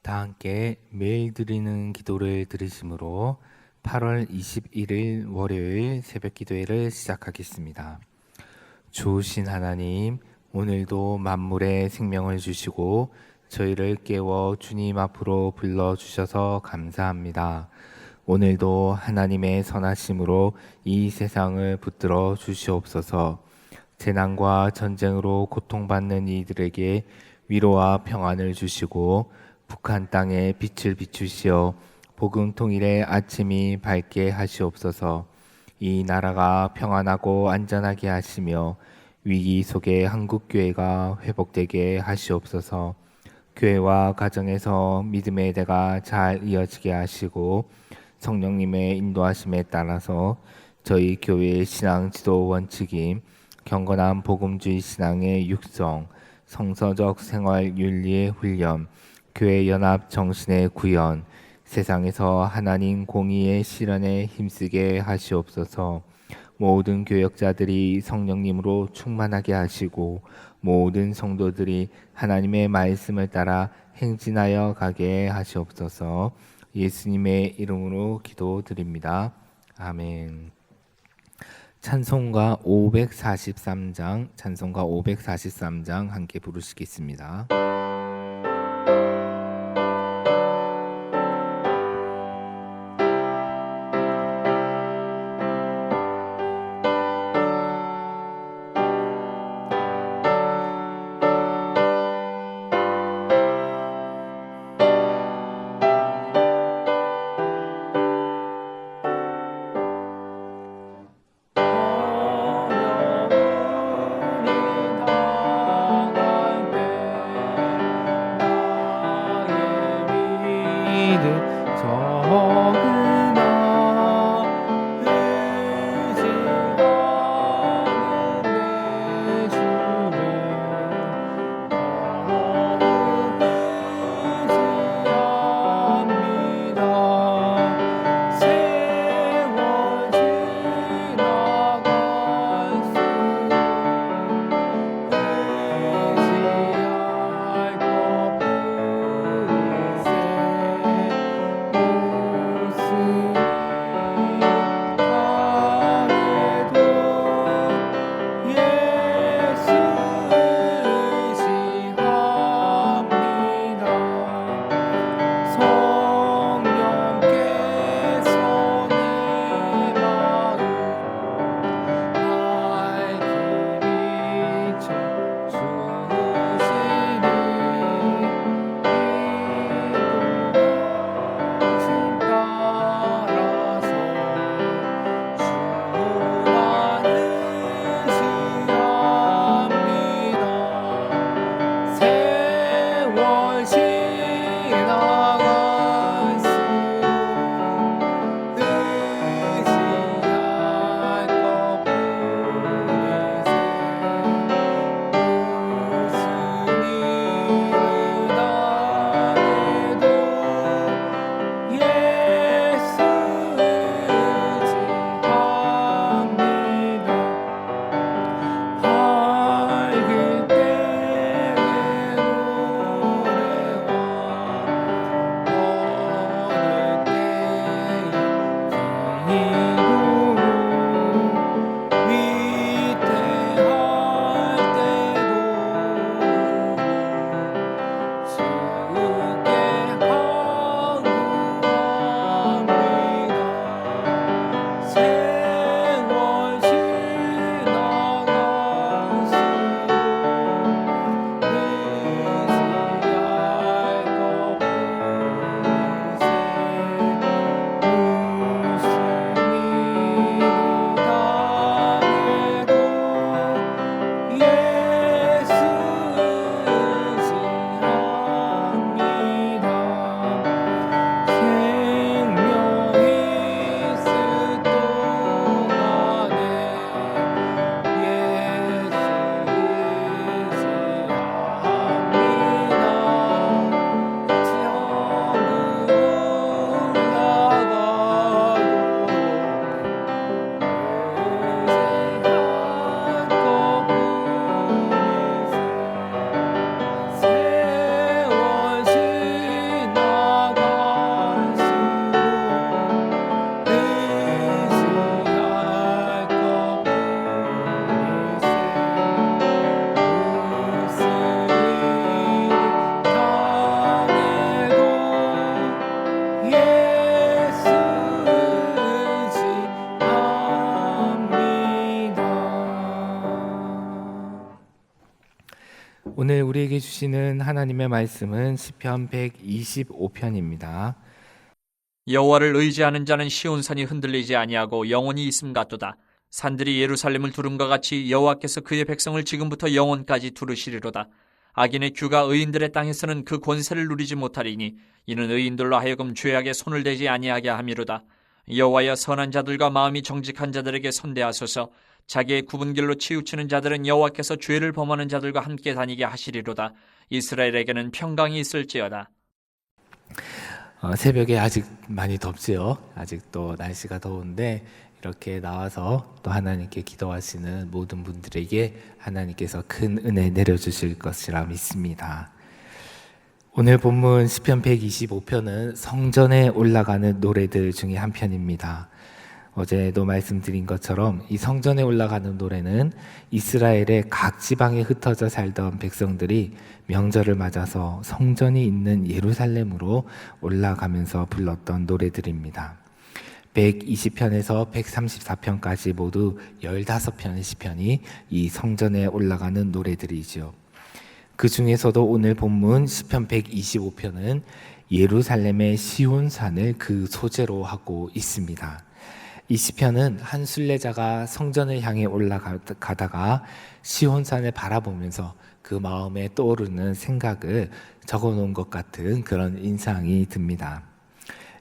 다 함께 매일 드리는 기도를 들으심으로 8월 21일 월요일 새벽 기도회를 시작하겠습니다. 좋으신 하나님, 오늘도 만물에 생명을 주시고 저희를 깨워 주님 앞으로 불러주셔서 감사합니다. 오늘도 하나님의 선하심으로 이 세상을 붙들어 주시옵소서. 재난과 전쟁으로 고통받는 이들에게 위로와 평안을 주시고 북한 땅에 빛을 비추시어 복음 통일의 아침이 밝게 하시옵소서. 이 나라가 평안하고 안전하게 하시며 위기 속에 한국교회가 회복되게 하시옵소서. 교회와 가정에서 믿음의 대가 잘 이어지게 하시고 성령님의 인도하심에 따라서 저희 교회의 신앙 지도 원칙인 경건한 복음주의 신앙의 육성, 성서적 생활 윤리의 훈련, 교회 연합 정신의 구현, 세상에서 하나님 공의의 실현에 힘쓰게 하시옵소서. 모든 교역자들이 성령님으로 충만하게 하시고 모든 성도들이 하나님의 말씀을 따라 행진하여 가게 하시옵소서. 예수님의 이름으로 기도드립니다. 아멘. 찬송가 543장 함께 부르시겠습니다. 오늘 우리에게 주시는 하나님의 말씀은 시편 125편입니다. 여호와를 의지하는 자는 시온산이 흔들리지 아니하고 영원히 있음 같도다. 산들이 예루살렘을 두름과 같이 여호와께서 그의 백성을 지금부터 영원까지 두르시리로다. 악인의 규가 의인들의 땅에서는 그 권세를 누리지 못하리니 이는 의인들로 하여금 죄악에 손을 대지 아니하게 함이로다. 여호와여, 선한 자들과 마음이 정직한 자들에게 선대하소서. 자기의 굽은 길로 치우치는 자들은 여호와께서 죄를 범하는 자들과 함께 다니게 하시리로다. 이스라엘에게는 평강이 있을지어다. 새벽에 아직 많이 덥지요. 아직도 날씨가 더운데 이렇게 나와서 또 하나님께 기도하시는 모든 분들에게 하나님께서 큰 은혜 내려주실 것이라 믿습니다. 오늘 본문 시편 125편은 성전에 올라가는 노래들 중에 한 편입니다. 어제도 말씀드린 것처럼 이 성전에 올라가는 노래는 이스라엘의 각 지방에 흩어져 살던 백성들이 명절을 맞아서 성전이 있는 예루살렘으로 올라가면서 불렀던 노래들입니다. 120편에서 134편까지 모두 15편의 시편이 이 성전에 올라가는 노래들이죠. 그 중에서도 오늘 본문 시편 125편은 예루살렘의 시온산을 그 소재로 하고 있습니다. 이 시편은 한 순례자가 성전을 향해 올라가다가 시온산을 바라보면서 그 마음에 떠오르는 생각을 적어놓은 것 같은 그런 인상이 듭니다.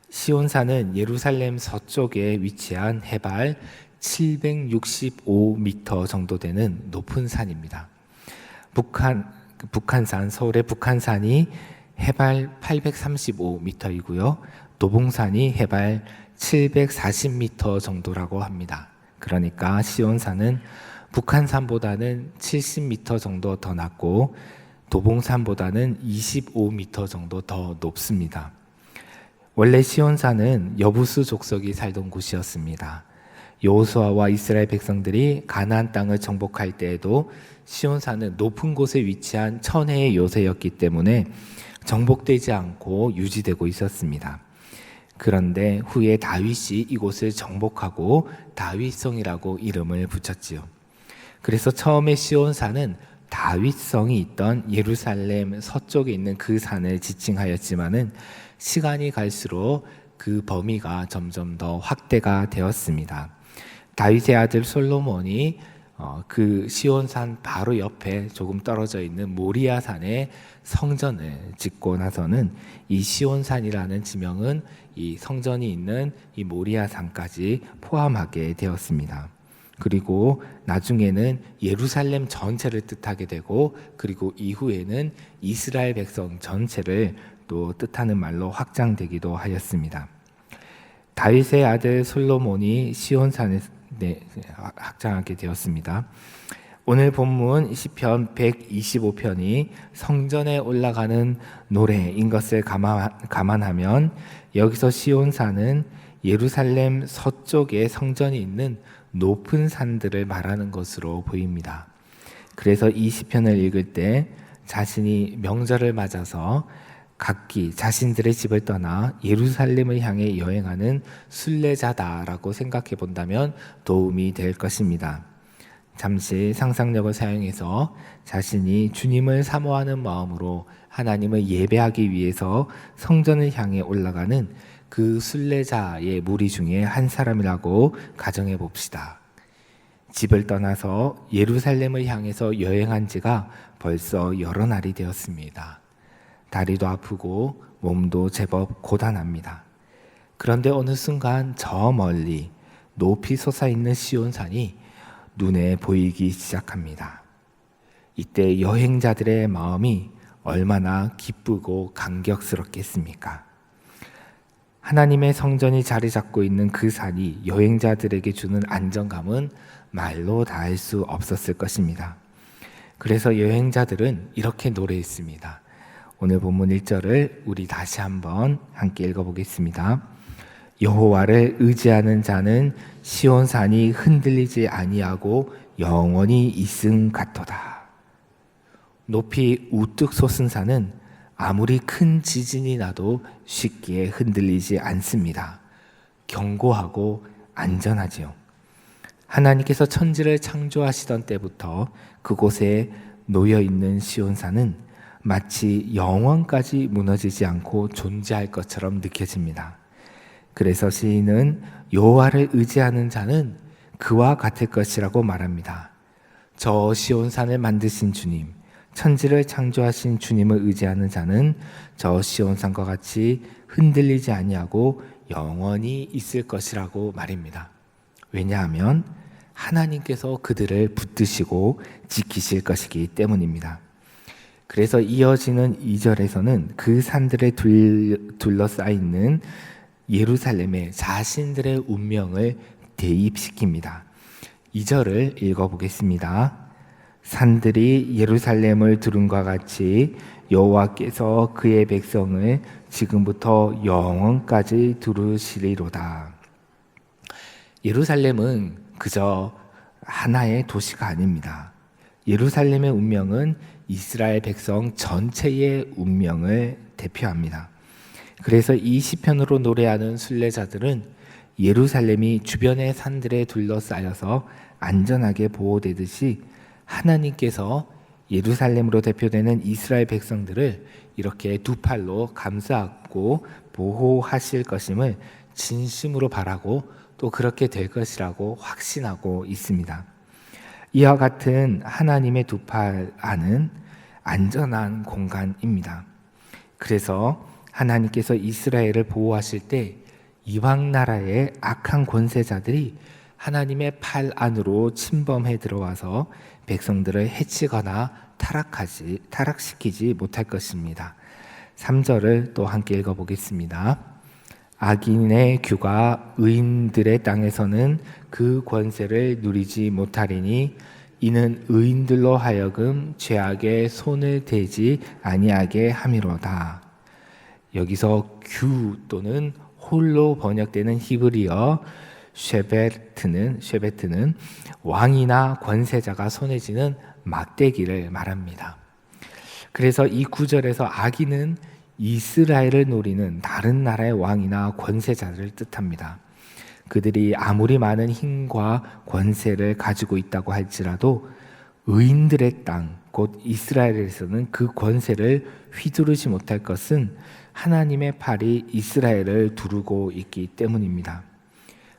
시온산은 예루살렘 서쪽에 위치한 해발 765m 정도 되는 높은 산입니다. 북한산, 서울의 북한산이 해발 835m이고요. 도봉산이 해발 740m 정도라고 합니다. 그러니까 시온산은 북한산보다는 70m 정도 더 낮고 도봉산보다는 25m 정도 더 높습니다. 원래 시온산은 여부수 족속이 살던 곳이었습니다. 여호수아와 이스라엘 백성들이 가나안 땅을 정복할 때에도 시온산은 높은 곳에 위치한 천혜의 요새였기 때문에 정복되지 않고 유지되고 있었습니다. 그런데 후에 다윗이 이곳을 정복하고 다윗성이라고 이름을 붙였지요. 그래서 처음에 시온산은 다윗성이 있던 예루살렘 서쪽에 있는 그 산을 지칭하였지만은 시간이 갈수록 그 범위가 점점 더 확대가 되었습니다. 다윗의 아들 솔로몬이 그 시온산 바로 옆에 조금 떨어져 있는 모리아산에 성전을 짓고 나서는 이 시온산이라는 지명은 이 성전이 있는 이 모리아산까지 포함하게 되었습니다. 그리고 나중에는 예루살렘 전체를 뜻하게 되고, 그리고 이후에는 이스라엘 백성 전체를 또 뜻하는 말로 확장되기도 하였습니다. 다윗의 아들 솔로몬이 시온산에 확장하게 되었습니다. 오늘 본문 시편 125편이 성전에 올라가는 노래인 것을 감안하면 여기서 시온산은 예루살렘 서쪽에 성전이 있는 높은 산들을 말하는 것으로 보입니다. 그래서 이 시편을 읽을 때 자신이 명절을 맞아서 각기 자신들의 집을 떠나 예루살렘을 향해 여행하는 순례자다라고 생각해 본다면 도움이 될 것입니다. 잠시 상상력을 사용해서 자신이 주님을 사모하는 마음으로 하나님을 예배하기 위해서 성전을 향해 올라가는 그 순례자의 무리 중에 한 사람이라고 가정해 봅시다. 집을 떠나서 예루살렘을 향해서 여행한 지가 벌써 여러 날이 되었습니다. 다리도 아프고 몸도 제법 고단합니다. 그런데 어느 순간 저 멀리 높이 솟아있는 시온산이 눈에 보이기 시작합니다. 이때 여행자들의 마음이 얼마나 기쁘고 감격스럽겠습니까? 하나님의 성전이 자리 잡고 있는 그 산이 여행자들에게 주는 안정감은 말로 다할 수 없었을 것입니다. 그래서 여행자들은 이렇게 노래했습니다. 오늘 본문 1절을 우리 다시 한번 함께 읽어보겠습니다. 여호와를 의지하는 자는 시온산이 흔들리지 아니하고 영원히 있음 같도다. 높이 우뚝 솟은 산은 아무리 큰 지진이 나도 쉽게 흔들리지 않습니다. 견고하고 안전하지요. 하나님께서 천지를 창조하시던 때부터 그곳에 놓여 있는 시온산은 마치 영원까지 무너지지 않고 존재할 것처럼 느껴집니다. 그래서 시인은 여호와를 의지하는 자는 그와 같을 것이라고 말합니다. 저 시온산을 만드신 주님, 천지를 창조하신 주님을 의지하는 자는 저 시온산과 같이 흔들리지 아니하고 영원히 있을 것이라고 말입니다. 왜냐하면 하나님께서 그들을 붙드시고 지키실 것이기 때문입니다. 그래서 이어지는 2절에서는 그 산들에 둘러싸이는 예루살렘에 자신들의 운명을 대입시킵니다. 2절을 읽어보겠습니다. 산들이 예루살렘을 두른과 같이 여호와께서 그의 백성을 지금부터 영원까지 두르시리로다. 예루살렘은 그저 하나의 도시가 아닙니다. 예루살렘의 운명은 이스라엘 백성 전체의 운명을 대표합니다. 그래서 이 시편으로 노래하는 순례자들은 예루살렘이 주변의 산들에 둘러싸여서 안전하게 보호되듯이 하나님께서 예루살렘으로 대표되는 이스라엘 백성들을 이렇게 두 팔로 감싸고 보호하실 것임을 진심으로 바라고 또 그렇게 될 것이라고 확신하고 있습니다. 이와 같은 하나님의 두 팔 안은 안전한 공간입니다. 그래서 하나님께서 이스라엘을 보호하실 때 이방 나라의 악한 권세자들이 하나님의 팔 안으로 침범해 들어와서 백성들을 해치거나 타락시키지 못할 것입니다. 3절을 또 함께 읽어보겠습니다. 악인의 규가 의인들의 땅에서는 그 권세를 누리지 못하리니 이는 의인들로 하여금 죄악에 손을 대지 아니하게 함이로다. 여기서 규 또는 홀로 번역되는 히브리어 쉐베트는 왕이나 권세자가 손에 쥐는 막대기를 말합니다. 그래서 이 구절에서 악인은 이스라엘을 노리는 다른 나라의 왕이나 권세자를 뜻합니다. 그들이 아무리 많은 힘과 권세를 가지고 있다고 할지라도 의인들의 땅, 곧 이스라엘에서는 그 권세를 휘두르지 못할 것은 하나님의 팔이 이스라엘을 두르고 있기 때문입니다.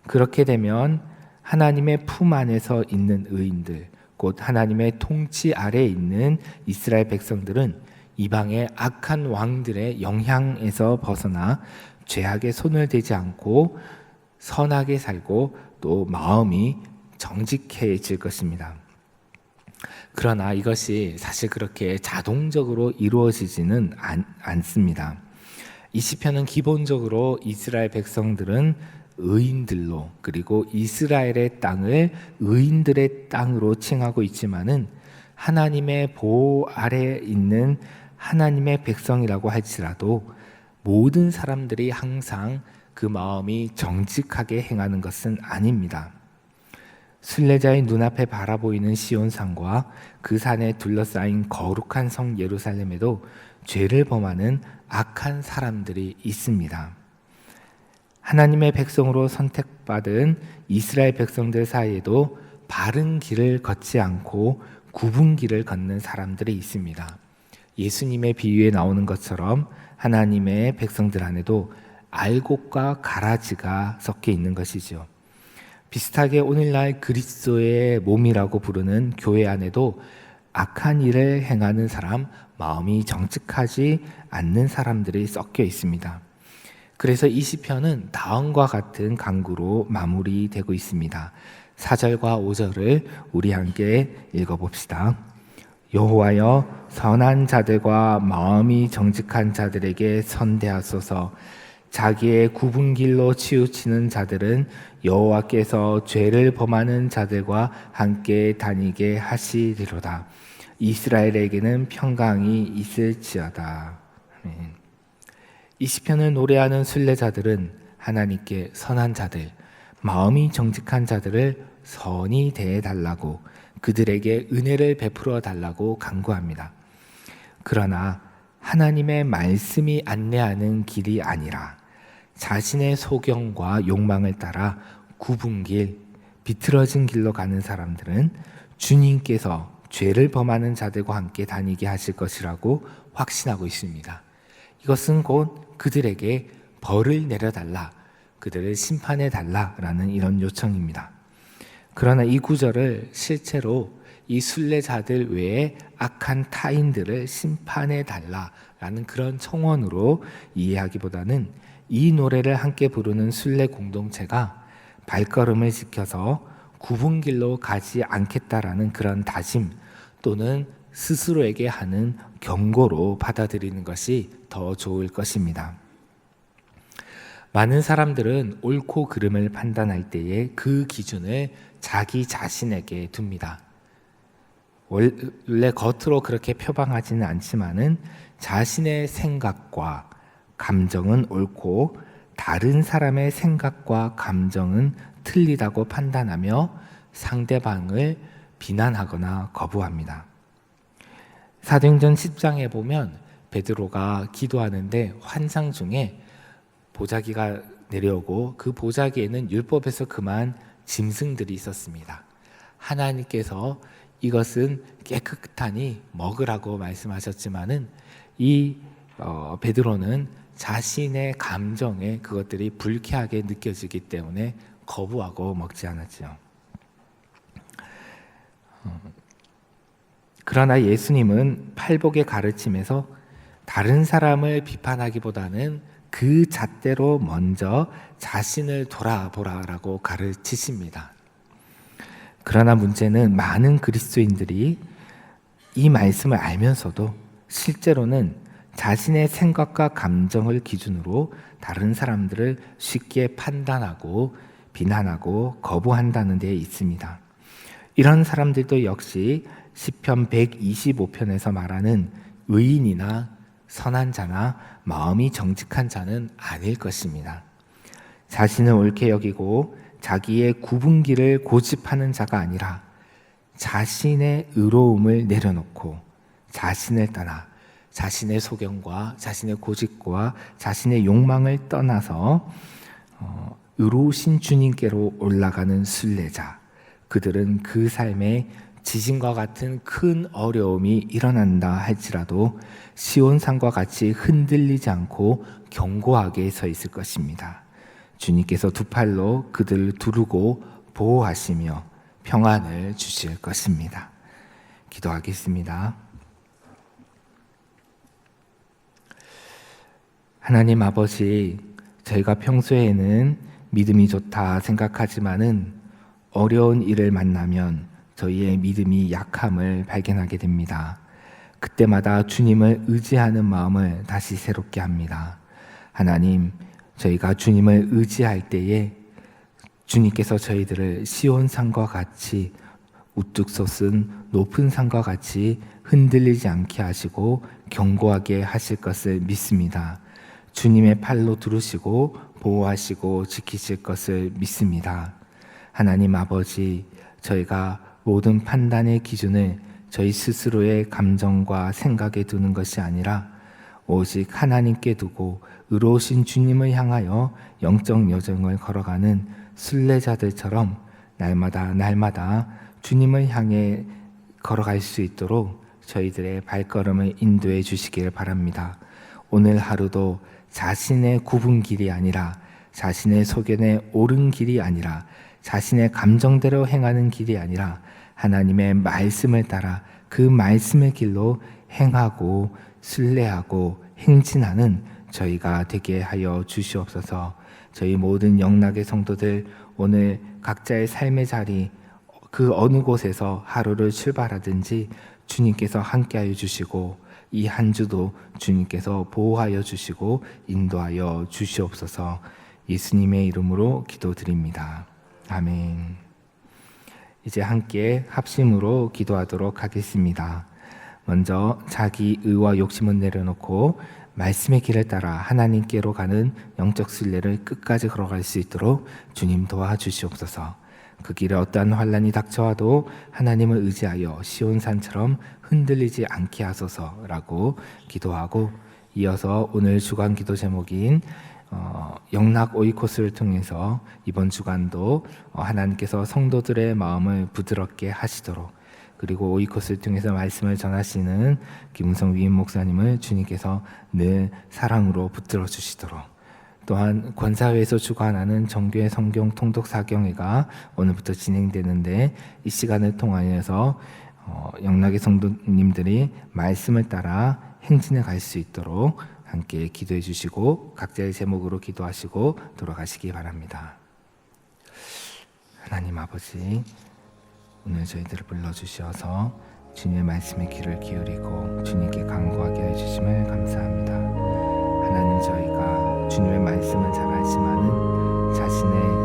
그렇게 되면 하나님의 품 안에서 있는 의인들, 곧 하나님의 통치 아래에 있는 이스라엘 백성들은 이방의 악한 왕들의 영향에서 벗어나 죄악에 손을 대지 않고 선하게 살고 또 마음이 정직해질 것입니다. 그러나 이것이 사실 그렇게 자동적으로 이루어지지는 않습니다. 이 시편은 기본적으로 이스라엘 백성들은 의인들로 그리고 이스라엘의 땅을 의인들의 땅으로 칭하고 있지만은 하나님의 보호 아래에 있는 하나님의 백성이라고 할지라도 모든 사람들이 항상 그 마음이 정직하게 행하는 것은 아닙니다. 순례자의 눈앞에 바라보이는 시온산과 그 산에 둘러싸인 거룩한 성 예루살렘에도 죄를 범하는 악한 사람들이 있습니다. 하나님의 백성으로 선택받은 이스라엘 백성들 사이에도 바른 길을 걷지 않고 굽은 길을 걷는 사람들이 있습니다. 예수님의 비유에 나오는 것처럼 하나님의 백성들 안에도 알곡과 가라지가 섞여 있는 것이죠. 비슷하게 오늘날 그리스도의 몸이라고 부르는 교회 안에도 악한 일을 행하는 사람, 마음이 정직하지 않는 사람들이 섞여 있습니다. 그래서 이 시편은 다음과 같은 강구로 마무리되고 있습니다. 4절과 5절을 우리 함께 읽어봅시다. 여호와여, 선한 자들과 마음이 정직한 자들에게 선대하소서. 자기의 굽은 길로 치우치는 자들은 여호와께서 죄를 범하는 자들과 함께 다니게 하시리로다. 이스라엘에게는 평강이 있을지어다. 아멘. 이 시편을 노래하는 순례자들은 하나님께 선한 자들, 마음이 정직한 자들을 선히 대해달라고, 그들에게 은혜를 베풀어 달라고 간구합니다. 그러나 하나님의 말씀이 안내하는 길이 아니라 자신의 소경과 욕망을 따라 굽은 길, 비틀어진 길로 가는 사람들은 주님께서 죄를 범하는 자들과 함께 다니게 하실 것이라고 확신하고 있습니다. 이것은 곧 그들에게 벌을 내려달라, 그들을 심판해달라라는 이런 요청입니다. 그러나 이 구절을 실제로 이 순례자들 외에 악한 타인들을 심판해달라라는 그런 청원으로 이해하기보다는 이 노래를 함께 부르는 순례 공동체가 발걸음을 지켜서 굽은 길로 가지 않겠다라는 그런 다짐 또는 스스로에게 하는 경고로 받아들이는 것이 더 좋을 것입니다. 많은 사람들은 옳고 그름을 판단할 때에 그 기준을 자기 자신에게 둡니다. 원래 겉으로 그렇게 표방하지는 않지만은 자신의 생각과 감정은 옳고 다른 사람의 생각과 감정은 틀리다고 판단하며 상대방을 비난하거나 거부합니다. 사도행전 10장에 보면 베드로가 기도하는데 환상 중에 보자기가 내려오고 그 보자기에는 율법에서 금한 짐승들이 있었습니다. 하나님께서 이것은 깨끗하니 먹으라고 말씀하셨지만은 이 베드로는 자신의 감정에 그것들이 불쾌하게 느껴지기 때문에 거부하고 먹지 않았죠. 그러나 예수님은 팔복의 가르침에서 다른 사람을 비판하기보다는 그 잣대로 먼저 자신을 돌아보라라고 가르치십니다. 그러나 문제는 많은 그리스도인들이 이 말씀을 알면서도 실제로는 자신의 생각과 감정을 기준으로 다른 사람들을 쉽게 판단하고 비난하고 거부한다는 데 있습니다. 이런 사람들도 역시 시편 125편에서 말하는 의인이나 선한 자나 마음이 정직한 자는 아닐 것입니다. 자신을 옳게 여기고 자기의 굽은 길을 고집하는 자가 아니라 자신의 의로움을 내려놓고 자신을 떠나 자신의 소견과 자신의 고집과 자신의 욕망을 떠나서 의로우신 주님께로 올라가는 순례자, 그들은 그 삶에 지진과 같은 큰 어려움이 일어난다 할지라도 시온산과 같이 흔들리지 않고 견고하게 서 있을 것입니다. 주님께서 두 팔로 그들을 두르고 보호하시며 평안을 주실 것입니다. 기도하겠습니다. 하나님 아버지, 저희가 평소에는 믿음이 좋다 생각하지만은 어려운 일을 만나면 저희의 믿음이 약함을 발견하게 됩니다. 그때마다 주님을 의지하는 마음을 다시 새롭게 합니다. 하나님, 저희가 주님을 의지할 때에 주님께서 저희들을 시온산과 같이 우뚝 솟은 높은 산과 같이 흔들리지 않게 하시고 견고하게 하실 것을 믿습니다. 주님의 팔로 두르시고 보호하시고 지키실 것을 믿습니다. 하나님 아버지, 저희가 모든 판단의 기준을 저희 스스로의 감정과 생각에 두는 것이 아니라 오직 하나님께 두고 의로우신 주님을 향하여 영적 여정을 걸어가는 순례자들처럼 날마다 주님을 향해 걸어갈 수 있도록 저희들의 발걸음을 인도해 주시길 바랍니다. 오늘 하루도 자신의 굽은 길이 아니라 자신의 소견에 옳은 길이 아니라 자신의 감정대로 행하는 길이 아니라 하나님의 말씀을 따라 그 말씀의 길로 행하고 순례하고 행진하는 저희가 되게 하여 주시옵소서. 저희 모든 영락의 성도들 오늘 각자의 삶의 자리 그 어느 곳에서 하루를 출발하든지 주님께서 함께하여 주시고 이 한 주도 주님께서 보호하여 주시고 인도하여 주시옵소서. 예수님의 이름으로 기도드립니다. 아멘. 이제 함께 합심으로 기도하도록 하겠습니다. 먼저 자기 의와 욕심을 내려놓고 말씀의 길을 따라 하나님께로 가는 영적 순례를 끝까지 걸어갈 수 있도록 주님 도와주시옵소서. 그 길에 어떠한 환난이 닥쳐와도 하나님을 의지하여 시온산처럼 흔들리지 않게 하소서라고 기도하고, 이어서 오늘 주간 기도 제목인 영락 오이코스를 통해서 이번 주간도 하나님께서 성도들의 마음을 부드럽게 하시도록, 그리고 오이콧을 통해서 말씀을 전하시는 김웅성 위임 목사님을 주님께서 늘 사랑으로 붙들어 주시도록, 또한 권사회에서 주관하는 정교회 성경 통독 사경회가 오늘부터 진행되는데, 이 시간을 통하여서 영락의 성도님들이 말씀을 따라 행진해 갈 수 있도록 함께 기도해 주시고 각자의 제목으로 기도하시고 돌아가시기 바랍니다. 하나님 아버지, 오늘 저희들을 불러주셔서 주님의 말씀에 귀를 기울이고 주님께 간구하게 해주심을 감사합니다. 하나님, 저희가 주님의 말씀은 잘 알지만은 자신의